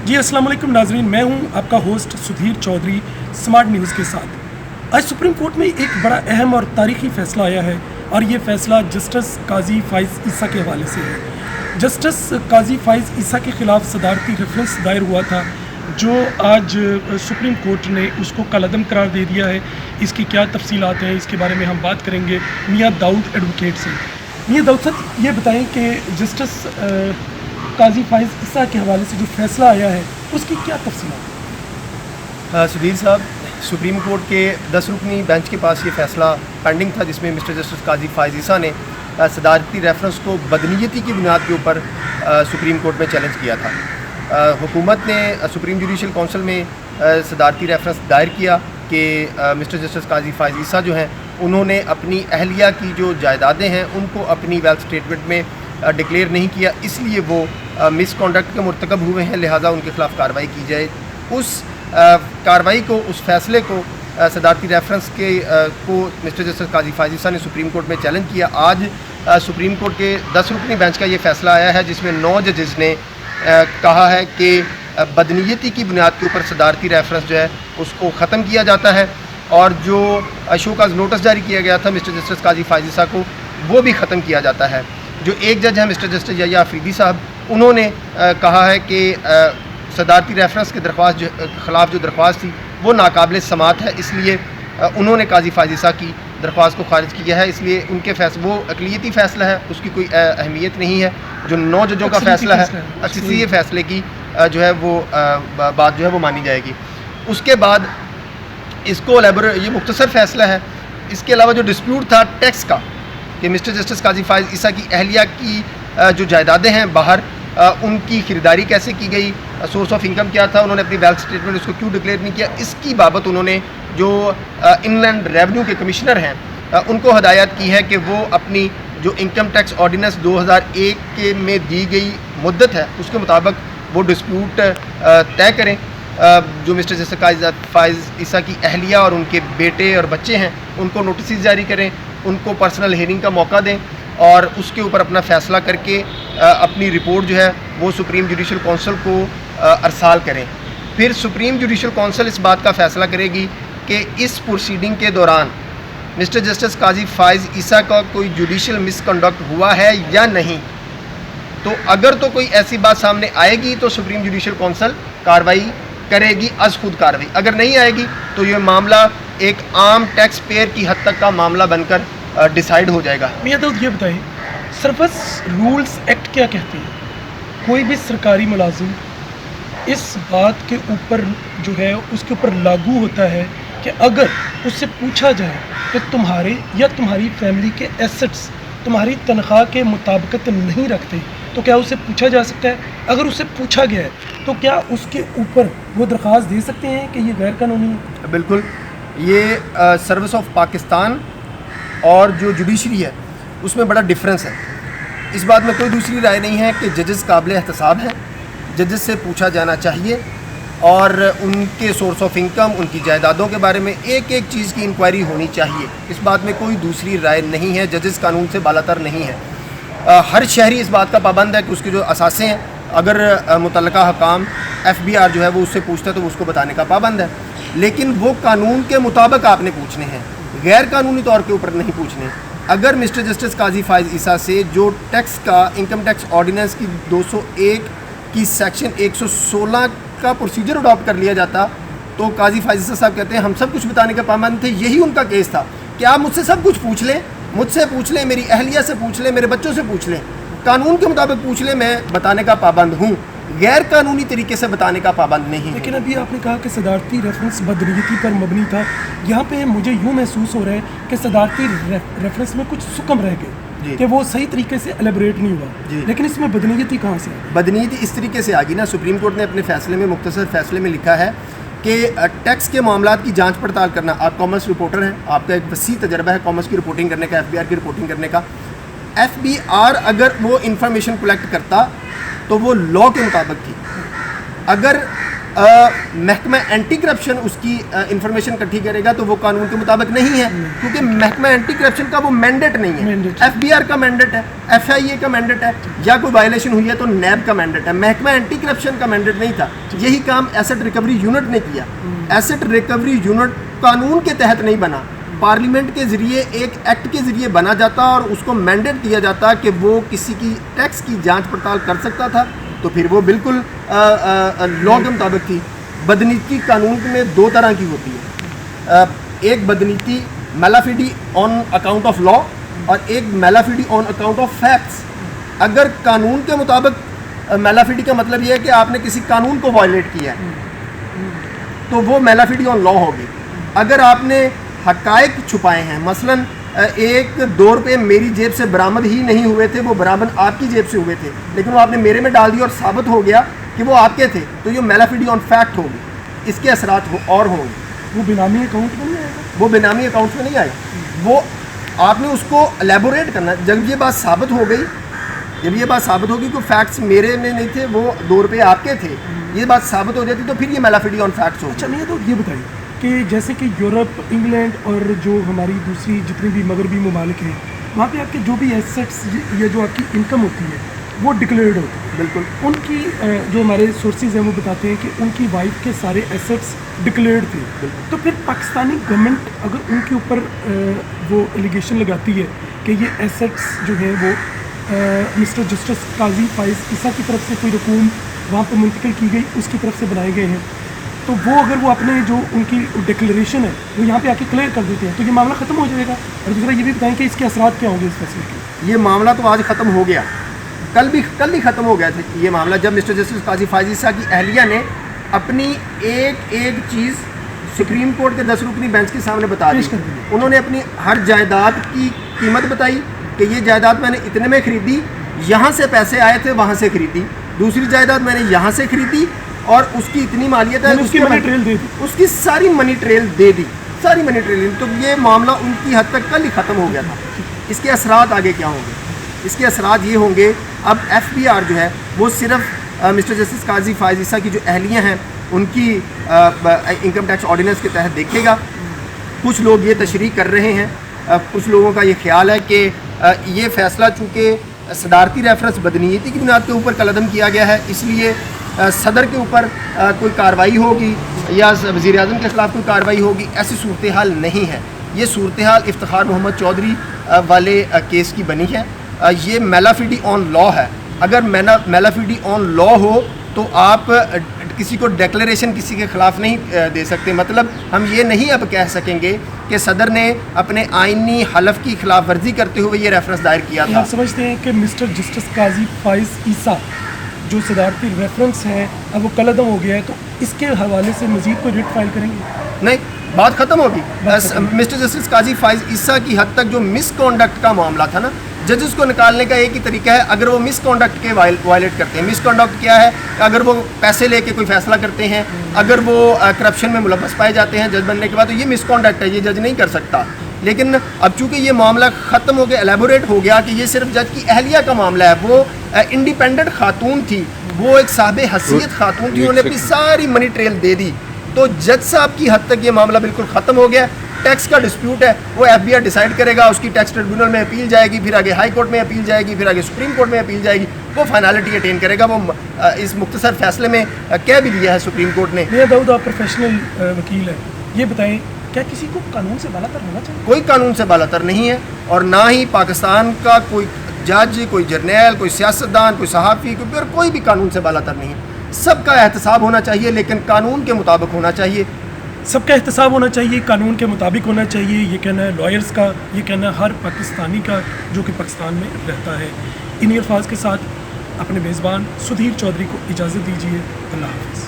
जी अस्सलाम वालेकुम नाजरीन, मैं हूं आपका host Sudhir Chaudhary smart news के साथ। आज सुप्रीम कोर्ट में एक बड़ा अहम और तारीखी फ़ैसला आया है और ये फ़ैसला जस्टिस काजी फाइज़ ईसा के हवाले से है। जस्टिस काजी फाइज़ ईसा के ख़िलाफ़ सदारती रेफरेंस दायर हुआ था जो आज सुप्रीम कोर्ट ने उसको कलअदम करार दे दिया है। इसकी क्या तफसीलात हैं, इसके बारे में हम बात करेंगे मियाँ दाऊद एडवोकेट से। मियाँ दाऊद साहब, ये बताएं कि जस्टिस काजी फाइज़ ईसा के हवाले से जो फ़ैसला आया है उसकी क्या तफसीलात? सुधीर साहब, सुप्रीम कोर्ट के 10 रुकनी बेंच के पास ये फ़ैसला पेंडिंग था जिसमें मिस्टर जस्टिस काजी फाइज़ ईसा ने सदारती रेफरेंस को बदनीयती की बुनियाद के ऊपर सुप्रीम कोर्ट में चैलेंज किया था। हुकूमत ने सुप्रीम जुडिशल काउंसिल में सदारती रेफरेंस दायर किया कि मिस्टर जस्टिस काजी फाइज़ ईसा जो हैं उन्होंने अपनी अहलिया की जो जायदादें हैं उनको अपनी वेल्थ स्टेटमेंट में डिक्लेयर नहीं किया, इसलिए वो मिसकॉन्डक्ट के मुर्तकब हुए हैं, लिहाजा उनके ख़िलाफ़ कार्रवाई की जाए। उस कार्रवाई को, उस फैसले को, सदारती रेफरेंस के को मिस्टर जस्टिस काजी फाइज़ ईसा ने सुप्रीम कोर्ट में चैलेंज किया। आज सुप्रीम कोर्ट के 10 रुकनी बेंच का ये फ़ैसला आया है जिसमें 9 जजेस ने कहा है कि बदनीयती की बुनियाद के ऊपर सदारती रेफरेंस जो है उसको ख़त्म किया जाता है और जो शोकाज़ नोटिस जारी किया गया था मिस्टर जस्टिस काजी फाइज़ ईसा को वो भी ख़त्म किया जाता है। जो एक जज हैं मिस्टर जस्टिस यहया अफरीदी साहब, उन्होंने कहा है कि सदारती रेफरेंस के ख़िलाफ़ जो दरख्वास्त थी वो नाकाबिल समात है, इसलिए उन्होंने काजी फाइज़ ईसा की दरख्वास्त को खारिज किया है। इसलिए उनके वो अक़लियती फ़ैसला है, उसकी कोई अहमियत नहीं है। जो 9 जजों का फ़ैसला है, अक्सरियती फ़ैसले की जो है वो बात जो है वो मानी जाएगी। उसके बाद इसको ये मुख्तसर फ़ैसला है। इसके अलावा जो डिस्प्यूट था टैक्स का कि मिस्टर जस्टिस काजी फाइज़ ईसा की अहलिया की जो जायदादें हैं बाहर, उनकी ख़रीदारी कैसे की गई, सोर्स ऑफ इनकम क्या था, उन्होंने अपनी वेल्थ स्टेटमेंट उसको क्यों डिक्लेयर नहीं किया, इसकी बाबत उन्होंने जो इनलैंड रेवेन्यू के कमिश्नर हैं उनको हदायत की है कि वो अपनी जो इनकम टैक्स ऑर्डिनेंस 2001 के में दी गई मुद्दत है उसके मुताबिक वो डिस्प्यूट तय करें। जो मिस्टर जस्टिस काजी फाइज़ ईसा की अहलिया और उनके बेटे और बच्चे हैं उनको नोटिस जारी करें, उनको पर्सनल हियरिंग का मौका दें और उसके ऊपर अपना फ़ैसला करके अपनी रिपोर्ट जो है वो सुप्रीम जुडिशल काउंसिल को अरसाल करें। फिर सुप्रीम जुडिशल काउंसिल इस बात का फ़ैसला करेगी कि इस प्रोसीडिंग के दौरान मिस्टर जस्टिस काजी फाइज़ ईसा का कोई जुडिशल मिसकंडक्ट हुआ है या नहीं। तो अगर तो कोई ऐसी बात सामने आएगी तो सुप्रीम जुडिशल काउंसिल कार्रवाई करेगी, अज खुद कार्रवाई। अगर नहीं आएगी तो ये मामला एक आम टैक्स पेयर की हद तक का मामला बनकर डिसाइड हो जाएगा। मियाँ दाऊद, ये बताएं सर्विस रूल्स एक्ट क्या कहते हैं? कोई भी सरकारी मुलाजिम इस बात के ऊपर जो है उसके ऊपर लागू होता है कि अगर उससे पूछा जाए कि तुम्हारे या तुम्हारी फैमिली के एसेट्स तुम्हारी तनख्वाह के मुताबिकत नहीं रखते तो क्या उससे पूछा जा सकता है? अगर उससे पूछा गया है तो क्या उसके ऊपर वो दरख्वास्त दे सकते हैं कि ये गैर कानूनी है? बिल्कुल, ये सर्विस ऑफ पाकिस्तान और जो जुडिशरी है उसमें बड़ा डिफरेंस है। इस बात में कोई दूसरी राय नहीं है कि जजेस काबिल एहतसाब हैं, जजेस से पूछा जाना चाहिए और उनके सोर्स ऑफ इनकम, उनकी जायदादों के बारे में एक एक चीज़ की इंक्वायरी होनी चाहिए। इस बात में कोई दूसरी राय नहीं है। जजेस कानून से बालातर नहीं है। हर शहरी इस बात का पाबंद है कि उसके जो असासे हैं, अगर मुतल्लका हकाम FBR जो है वो उससे पूछता है तो उसको बताने का पाबंद है, लेकिन वो कानून के मुताबिक आपने पूछने हैं, गैर कानूनी तौर के ऊपर नहीं पूछने। अगर मिस्टर जस्टिस काजी फाइज़ ईसा से जो टैक्स का इनकम टैक्स ऑर्डिनेंस की 201 की सेक्शन 116 का प्रोसीजर अडॉप्ट कर लिया जाता तो काजी फाइज़ ईसा साहब कहते हैं हम सब कुछ बताने के पाबंद थे। यही उनका केस था कि आप मुझसे सब कुछ पूछ लें, मुझसे पूछ लें, मेरी अहलिया से पूछ लें, मेरे बच्चों से पूछ लें, कानून के मुताबिक पूछ लें, मैं बताने का पाबंद हूँ, गैर कानूनी तरीके से बताने का पाबंद नहीं। लेकिन अभी आपने कहा कि सदारती रेफरेंस बदनीयती पर मबनी था। यहाँ पे मुझे यूँ महसूस हो रहा है कि सदारती रेफरेंस में कुछ सुकम रह गए कि वो सही तरीके से एलेबरेट नहीं हुआ, लेकिन इसमें बदनीयती कहाँ से आ गई? बदनीयती इस तरीके से आ गई ना, सुप्रीम कोर्ट ने अपने फैसले में, मुख्तसर फैसले में लिखा है कि टैक्स के मामलात की जांच पड़ताल करना, आप कॉमर्स रिपोर्टर हैं, आपका एक वसी तजर्बा है कॉमर्स की रिपोर्टिंग करने का, FBR की रिपोर्टिंग करने का। FBR अगर वो इंफॉर्मेशन कलेक्ट करता तो वो लॉ के मुताबिक थी। अगर محکمہ اینٹی کرپشن اس کی انفارمیشن اکٹھی کرے گا تو وہ قانون کے مطابق نہیں ہے، کیونکہ محکمہ اینٹی کرپشن کا وہ مینڈیٹ نہیں ہے، ایف بی آر کا مینڈیٹ ہے، ایف آئی اے کا مینڈیٹ ہے، یا کوئی وائلیشن ہوئی ہے تو نیب کا مینڈیٹ ہے، محکمہ اینٹی کرپشن کا مینڈیٹ نہیں تھا۔ یہی کام ایسٹ ریکوری یونٹ نے کیا۔ ایسٹ ریکوری یونٹ قانون کے تحت نہیں بنا، پارلیمنٹ کے ذریعے ایک ایکٹ کے ذریعے بنا جاتا اور اس کو مینڈیٹ دیا جاتا کہ وہ کسی کی ٹیکس کی جانچ پڑتال کر سکتا تھا، تو پھر وہ بالکل لاء کے مطابق تھی۔ بدنیتی قانون میں دو طرح کی ہوتی ہے، ایک بدنیتی میلافیڈی آن اکاؤنٹ آف لاء اور ایک میلافیڈی آن اکاؤنٹ آف فیکٹس۔ اگر قانون کے مطابق میلافیڈی کا مطلب یہ ہے کہ آپ نے کسی قانون کو وائلیٹ کیا ہے تو وہ میلافیڈی آن لاء ہوگی۔ اگر آپ نے حقائق چھپائے ہیں، مثلاً 1-2 روپے میری جیب سے برآمد ہی نہیں ہوئے تھے، وہ برآمد آپ کی جیب سے ہوئے تھے، لیکن وہ آپ نے میرے میں ڈال دیا اور ثابت ہو گیا کہ وہ آپ کے تھے، تو یہ میلافیڈی آن فیکٹ ہوگی، اس کے اثرات اور ہوں گے۔ وہ بینامی اکاؤنٹ میں نہیں آئے گا، وہ بینامی اکاؤنٹ میں نہیں آئے گا، وہ آپ نے اس کو الیبوریٹ کرنا ہے۔ جب یہ بات ثابت ہو گئی، جب یہ بات ثابت ہوگی کہ فیکٹس میرے میں نہیں تھے، وہ 2 روپے آپ کے تھے، یہ بات ثابت ہو جاتی تو پھر یہ میلافیڈی آن فیکٹس ہوگی۔ اچھا نہیں تو یہ بتائیے کہ جیسے کہ یورپ، انگلینڈ اور جو ہماری دوسری جتنی بھی مغربی ممالک ہیں، وہاں پہ آپ کے جو بھی ایسٹس یا جو آپ کی انکم ہوتی ہے وہ ڈکلیئرڈ ہوتی ہے۔ بالکل، ان کی جو ہمارے سورسز ہیں وہ بتاتے ہیں کہ ان کی وائف کے سارے ایسٹس ڈکلیئرڈ تھے، تو پھر پاکستانی گورنمنٹ اگر ان کے اوپر وہ ایلیگیشن لگاتی ہے کہ یہ ایسٹس جو ہیں وہ مسٹر جسٹس قاضی فائز عیسیٰ کی طرف سے کوئی رقوم وہاں پہ منتقل کی گئی، اس کی طرف سے بنائے گئے ہیں، تو وہ اگر وہ اپنے جو ان کی ڈکلیریشن ہے وہ یہاں پہ آ کے کلیئر کر دیتے ہیں تو یہ معاملہ ختم ہو جائے گا۔ اور دوسرا یہ بھی بتائیں کہ اس کے اثرات کیا ہوں گے اس فیصلے کے؟ یہ معاملہ تو آج ختم ہو گیا، کل ہی ختم ہو گیا تھا یہ معاملہ، جب مسٹر جسٹس قاضی فائز عیسیٰ کی اہلیہ نے اپنی ایک چیز سپریم کورٹ کے 10 رکنی بینچ کے سامنے بتا دی۔ انہوں نے اپنی ہر جائیداد کی قیمت بتائی کہ یہ جائیداد میں نے اتنے میں خریدی، یہاں سے پیسے آئے تھے وہاں سے خریدی، دوسری جائیداد میں نے یہاں سے خریدی اور اس کی اتنی مالیت ہے، اس کی منی ٹریل دے دی، اس کی ساری منی ٹریل دے دی، ساری منی ٹریل۔ تو یہ معاملہ ان کی حد تک کل ہی ختم ہو گیا تھا۔ اس کے اثرات آگے کیا ہوں گے؟ اس کے اثرات یہ ہوں گے، اب ایف بی آر جو ہے وہ صرف مسٹر جسٹس قاضی فائز عیسیٰ کی جو اہلیہ ہیں ان کی انکم ٹیکس آرڈیننس کے تحت دیکھے گا۔ کچھ لوگ یہ تشریح کر رہے ہیں، کچھ لوگوں کا یہ خیال ہے کہ یہ فیصلہ چونکہ صدارتی ریفرنس بدنیتی کی بنیاد کے اوپر قلم کیا گیا ہے، اس لیے صدر کے اوپر کوئی کارروائی ہوگی یا وزیر اعظم کے خلاف کوئی کارروائی ہوگی، ایسی صورتحال نہیں ہے۔ یہ صورتحال افتخار محمد چودھری والے کیس کی بنی ہے۔ یہ میلافیڈی آن لاء ہے۔ اگر میلافیڈی آن لاء ہو تو آپ کسی کو ڈیکلیریشن کسی کے خلاف نہیں دے سکتے۔ مطلب ہم یہ نہیں اب کہہ سکیں گے کہ صدر نے اپنے آئینی حلف کی خلاف ورزی کرتے ہوئے یہ ریفرنس دائر کیا تھا۔ آپ سمجھتے ہیں کہ مسٹر جسٹس قاضی فائز عیسیٰ جو صدارتی ریفرنس ہے اب وہ کالعدم ہو گیا ہے، تو اس کے حوالے سے مزید کوئی ریٹ فائل کریں گے؟ نہیں، بات ختم ہوگی۔ مسٹر جسٹس قاضی فائز عیسیٰ کی حد تک جو مس کانڈکٹ کا معاملہ تھا نا، ججز کو نکالنے کا ایک ہی طریقہ ہے، اگر وہ مس کانڈکٹ کے وائلیٹ کرتے ہیں۔ مس کانڈکٹ کیا ہے؟ اگر وہ پیسے لے کے کوئی فیصلہ کرتے ہیں، اگر وہ کرپشن میں ملوث پائے جاتے ہیں جج بننے کے بعد، تو یہ مس کانڈکٹ ہے، یہ جج نہیں کر سکتا۔ لیکن اب چونکہ یہ معاملہ ختم ہو گیا، الیبوریٹ ہو گیا کہ یہ صرف جج کی اہلیہ کا معاملہ ہے، وہ انڈیپینڈنٹ خاتون تھی، وہ ایک صاحب حیثیت خاتون تھی، انہوں نے اپنی ساری منی ٹریل دے دی، تو جج صاحب کی حد تک یہ معاملہ بالکل ختم ہو گیا۔ ٹیکس کا ڈسپیوٹ ہے، وہ ایف بی آر ڈیسائیڈ کرے گا، اس کی ٹیکس ٹریبیونل میں اپیل جائے گی، پھر آگے ہائی کورٹ میں اپیل جائے گی، پھر آگے سپریم کورٹ میں اپیل جائے گی، وہ فائنالٹی اٹین کرے گا۔ وہ اس مختصر فیصلے میں کہہ بھی دیا ہے سپریم کورٹ نے۔ میاں داؤد، آپ پروفیشنل وکیل ہیں، یہ بتائیں کیا کسی کو قانون سے بالا تر ہونا چاہیے؟ کوئی قانون سے بالا تر نہیں ہے، اور نہ ہی پاکستان کا کوئی جج، کوئی جرنیل، کوئی سیاستدان، کوئی صحافی، کوئی بھی قانون سے بالا تر نہیں ہے۔ سب کا احتساب ہونا چاہیے، لیکن قانون کے مطابق ہونا چاہیے۔ سب کا احتساب ہونا چاہیے، قانون کے مطابق ہونا چاہیے، یہ کہنا ہے لائرز کا، یہ کہنا ہے ہر پاکستانی کا جو کہ پاکستان میں رہتا ہے۔ انہی الفاظ کے ساتھ اپنے میزبان سدھیر چودھری کو اجازت دیجیے۔ اللہ حافظ۔